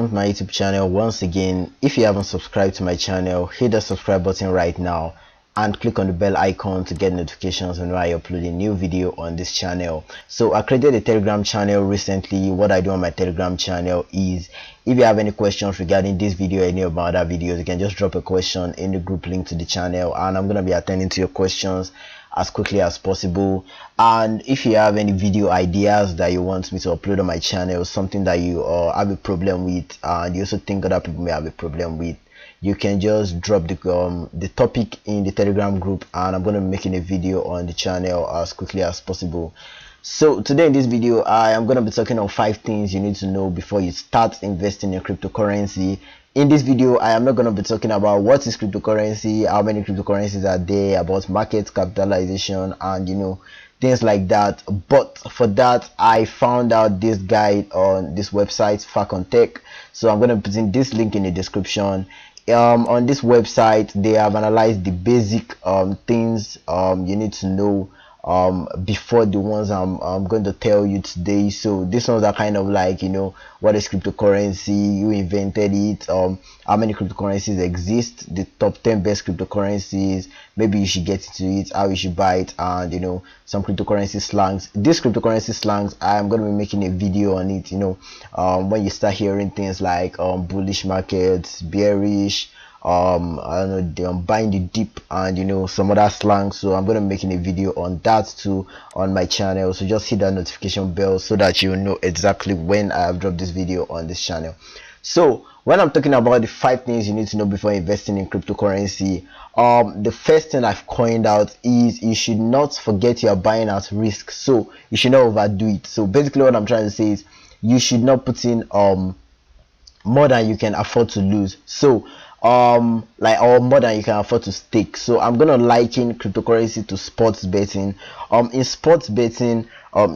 to my YouTube channel once again. If you haven't subscribed to my channel, hit the subscribe button right now and click on the bell icon to get notifications whenever I upload a new video on this channel. So I created a Telegram channel recently. What I do on my Telegram channel is, if you have any questions regarding this video or any of my other videos, you can just drop a question in the group link to the channel and I'm gonna be attending to your questions as quickly as possible. And if you have any video ideas that you want me to upload on my channel, something that you have a problem with and you also think other people may have a problem with, you can just drop the topic in the Telegram group and I'm going to be making a video on the channel as quickly as possible. So today in this video I am going to be talking on 5 things you need to know before you start investing in cryptocurrency. In this video I am not going to be talking about what is cryptocurrency, how many cryptocurrencies are there, about market capitalization and things like that. But for that I found out this guide on this website Fact on Tech, so I'm going to put in this link in the description. On this website they have analyzed the basic things you need to know before the ones I'm going to tell you today. So these ones are kind of like, what is cryptocurrency, who invented it, how many cryptocurrencies exist, the top 10 best cryptocurrencies, maybe you should get into it, how you should buy it, and some cryptocurrency slangs. These cryptocurrency slangs I'm going to be making a video on it. When you start hearing things like bullish markets, bearish, I don't know, buying the dip, and some other slang. So I'm going to be making a video on that too on my channel, so just hit that notification bell so that you know exactly when I have dropped this video on this channel. So when I'm talking about the 5 things you need to know before investing in cryptocurrency, the first thing I've coined out is you should not forget you are buying at risk. So you should not overdo it. So basically what I'm trying to say is you should not put in more than you can afford to lose. So or more than you can afford to stake. So I'm gonna liken cryptocurrency to sports betting. In sports betting,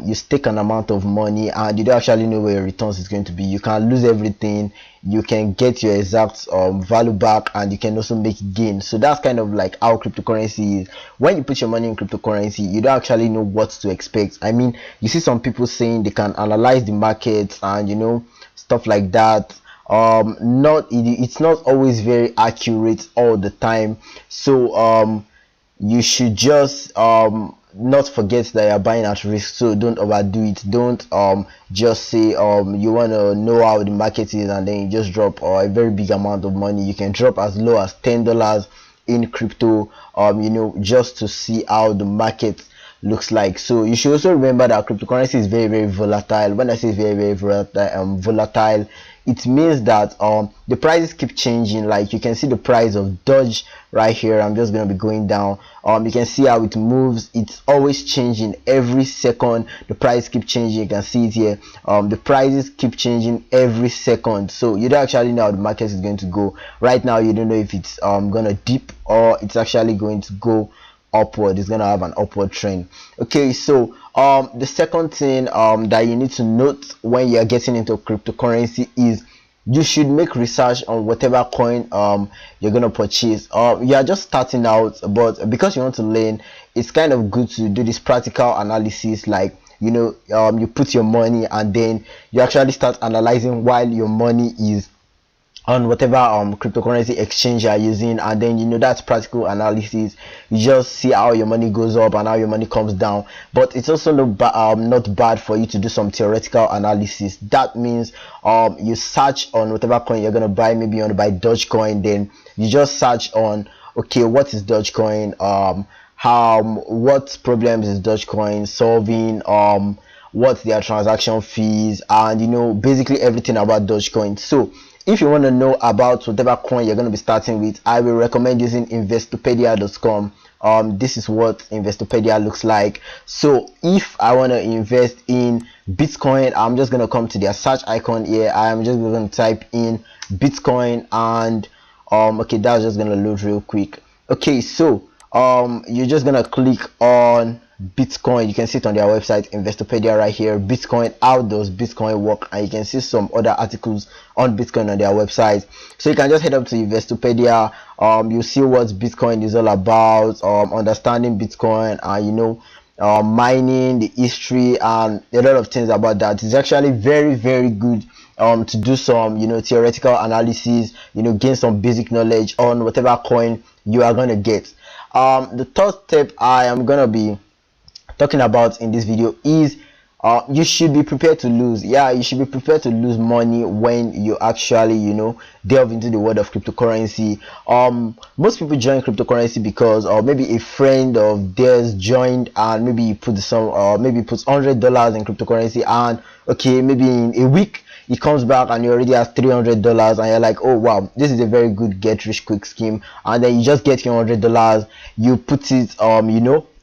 you stake an amount of money and you don't actually know where your returns is going to be. You can lose everything, you can get your exact value back, and you can also make gain. So that's kind of like how cryptocurrency is. When you put your money in cryptocurrency, you don't actually know what to expect. I mean, you see some people saying they can analyze the markets and stuff like that. It's not always very accurate all the time. So you should just not forget that you're buying at risk. So don't overdo it. Don't just say you want to know how the market is and then you just drop a very big amount of money. You can drop as low as $10 in crypto, just to see how the market looks like. So you should also remember that cryptocurrency is very, very volatile. When I say very, very volatile, it means that the prices keep changing. Like you can see the price of Doge right here. I'm just going to be going down. You can see how it moves. It's always changing every second. The price keep changing. You can see it here. The prices keep changing every second, so you don't actually know how the market is going to go. Right now you don't know if it's gonna dip or it's actually going to go upward. It's gonna have an upward trend. Okay, so the second thing that you need to note when you're getting into cryptocurrency is you should make research on whatever coin you're gonna purchase. You are just starting out, but because you want to learn, it's kind of good to do this practical analysis. Like you put your money and then you actually start analyzing while your money is on whatever cryptocurrency exchange you are using, and then that's practical analysis. You just see how your money goes up and how your money comes down. But it's also not bad for you to do some theoretical analysis. That means you search on whatever coin you're gonna buy. Maybe you want to buy Dogecoin, then you just search on, okay, what is Dogecoin, what problems is Dogecoin solving, what's their transaction fees, and basically everything about Dogecoin. So if you want to know about whatever coin you're going to be starting with, I will recommend using Investopedia.com. This is what Investopedia looks like. So if I want to invest in Bitcoin, I'm just going to come to their search icon here. I'm just going to type in Bitcoin and okay, that's just going to load real quick. Okay, so you're just going to click on Bitcoin. You can see it on their website Investopedia right here. Bitcoin, how does Bitcoin work? And you can see some other articles on Bitcoin on their website. So you can just head up to Investopedia. You see what Bitcoin is all about, understanding Bitcoin, and mining, the history, and a lot of things about that. It's actually very, very good to do some, theoretical analysis, gain some basic knowledge on whatever coin you are going to get. The third step I am going to be talking about in this video is you should be prepared to lose. Yeah, you should be prepared to lose money when you actually delve into the world of cryptocurrency. Most people join cryptocurrency because or maybe a friend of theirs joined, and maybe he put some maybe puts $100 in cryptocurrency, and okay, maybe in a week he comes back and he already has $300, and you're like, oh wow, this is a very good get rich quick scheme. And then you just get your $100, you put it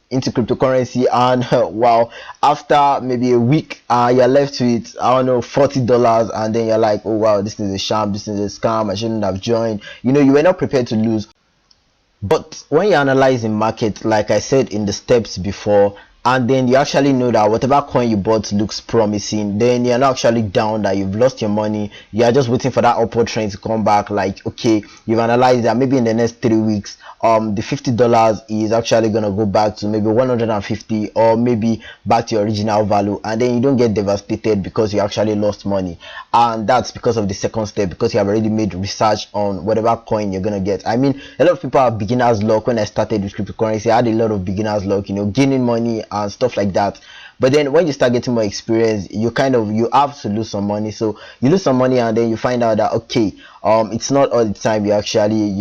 into cryptocurrency, and wow, after maybe a week you're left with, I don't know, $40, and then you're like, oh wow, this is a sham, this is a scam, I shouldn't have joined. You were not prepared to lose. But when you analyze the market, like I said in the steps before, and then you actually know that whatever coin you bought looks promising, then you're not actually down that you've lost your money. You are just waiting for that upward trend to come back. Like, okay, you've analyzed that maybe in the next 3 weeks the $50 is actually gonna go back to maybe 150, or maybe back to your original value, and then you don't get devastated because you actually lost money. And that's because of the second step, because you have already made research on whatever coin you're gonna get. I mean, a lot of people have beginner's luck. When I started with cryptocurrency, I had a lot of beginner's luck, gaining money and stuff like that. But then when you start getting more experience, you have to lose some money. So you lose some money, and then you find out that okay, it's not all the time you actually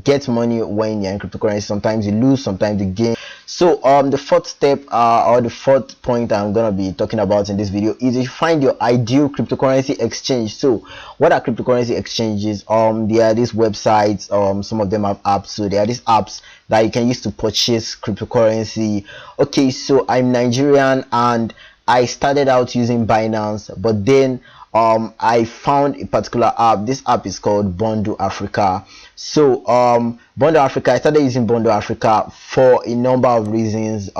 get money when you're in cryptocurrency. Sometimes you lose, sometimes you gain. So the fourth step or the fourth point I'm gonna be talking about in this video is you find your ideal cryptocurrency exchange. So what are cryptocurrency exchanges? There are these websites, some of them have apps. So there are these apps that you can use to purchase cryptocurrency. Okay, so I'm Nigerian and I started out using Binance, but then I found a particular app. This app is called Bondo Africa. So Bondo Africa, I started using Bondo Africa for a number of reasons.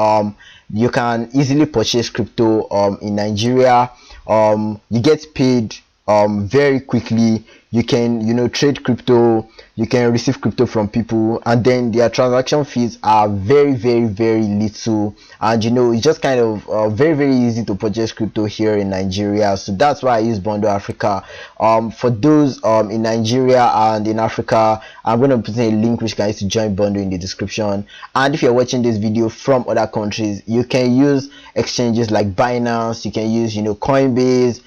You can easily purchase crypto in Nigeria. You get paid very quickly. You can trade crypto, you can receive crypto from people, and then their transaction fees are very little. And it's just kind of very easy to purchase crypto here in Nigeria. So that's why I use Bondo Africa. For those in Nigeria and in Africa, I'm going to put in a link which can use to join Bondo in the description. And if you're watching this video from other countries, you can use exchanges like Binance, you can use Coinbase,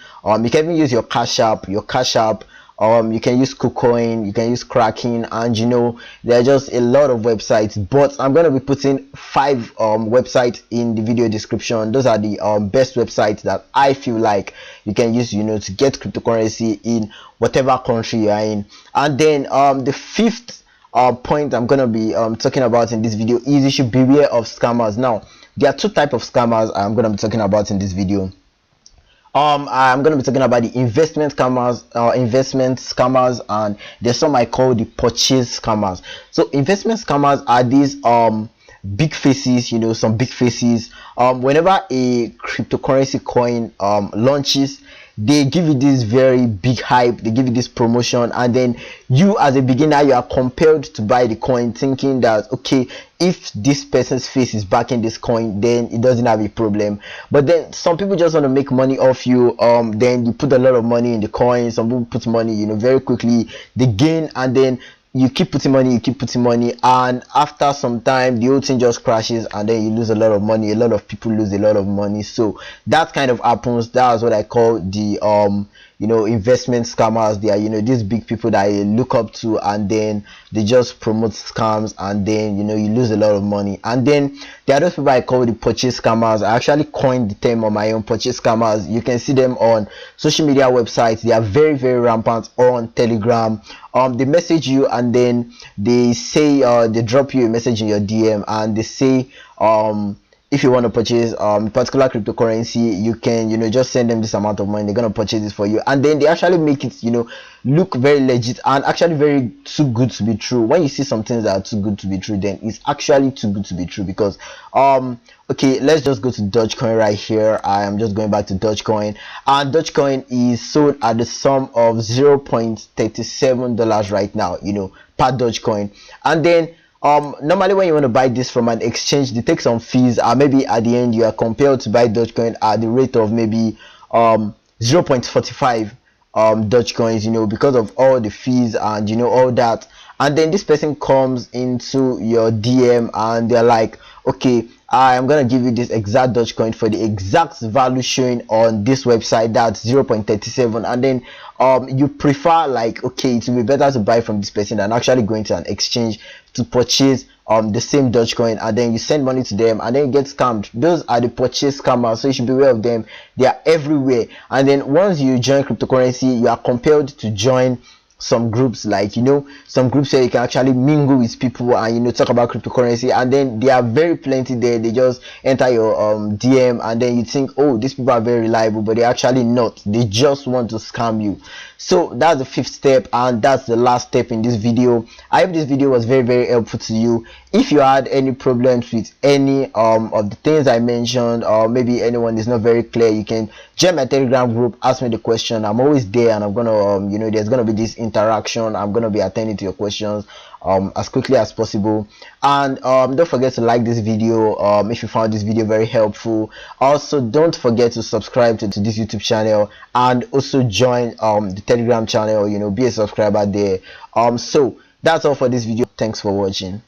you can even use your Cash App, you can use KuCoin, you can use Kraken, and there are just a lot of websites. But I'm going to be putting 5 websites in the video description. Those are the best websites that I feel like you can use to get cryptocurrency in whatever country you are in. And then the fifth point I'm going to be talking about in this video is you should beware of scammers. Now there are 2 types of scammers I'm going to be talking about in this video. I'm going to be talking about the investment scammers, and there's some I call the purchase scammers. So investment scammers are these big faces, some big faces. Whenever a cryptocurrency coin launches, they give you this very big hype, they give you this promotion, and then you as a beginner, you are compelled to buy the coin thinking that okay, if this person's face is backing this coin, then it doesn't have a problem. But then some people just want to make money off you. Then you put a lot of money in the coin. Some people put money very quickly, they gain, and then you keep putting money, and after some time the whole thing just crashes, and then you lose a lot of money. A lot of people lose a lot of money. So that kind of happens. That's what I call the investment scammers. They are these big people that I look up to, and then they just promote scams, and then you lose a lot of money. And then there are those people I call the purchase scammers. I actually coined the term on my own, purchase scammers. You can see them on social media websites. They are very rampant on Telegram. They message you, and then they say they drop you a message in your DM, and they say if you want to purchase particular cryptocurrency, you can just send them this amount of money, they're gonna purchase it for you. And then they actually make it look very legit and actually very too good to be true. When you see some things that are too good to be true, then it's actually too good to be true. Because okay, let's just go to Dogecoin right here. I am just going back to Dogecoin, and Dogecoin is sold at the sum of $0.37 right now, per Dogecoin. And then normally when you want to buy this from an exchange, they take some fees, and maybe at the end you are compelled to buy Dogecoin at the rate of maybe 0.45 Dogecoins, you know, because of all the fees and, you know, all that. And then this person comes into your DM and they're like, okay, I am gonna give you this exact Dogecoin for the exact value showing on this website, that's 0.37. And then you prefer, like, okay, it will be better to buy from this person than actually going to an exchange to purchase the same Dogecoin, and then you send money to them and then you get scammed. Those are the purchase scammers, so you should be aware of them. They are everywhere. And then once you join cryptocurrency, you are compelled to join some groups, like, you know, some groups where you can actually mingle with people and, you know, talk about cryptocurrency. And then there are very plenty there. They just enter your DM, and then you think, oh, these people are very reliable, but they're actually not. They just want to scam you. So that's the fifth step, and that's the last step in this video. I hope this video was very, very helpful to you. If you had any problems with any of the things I mentioned, or maybe anyone is not very clear, you can join my Telegram group, ask me the question. I'm always there, and I'm gonna you know, there's gonna be this interaction. I'm gonna be attending to your questions as quickly as possible. And don't forget to like this video if you found this video very helpful. Also, don't forget to subscribe to this YouTube channel, and also join the Telegram channel, you know, be a subscriber there. So that's all for this video. Thanks for watching.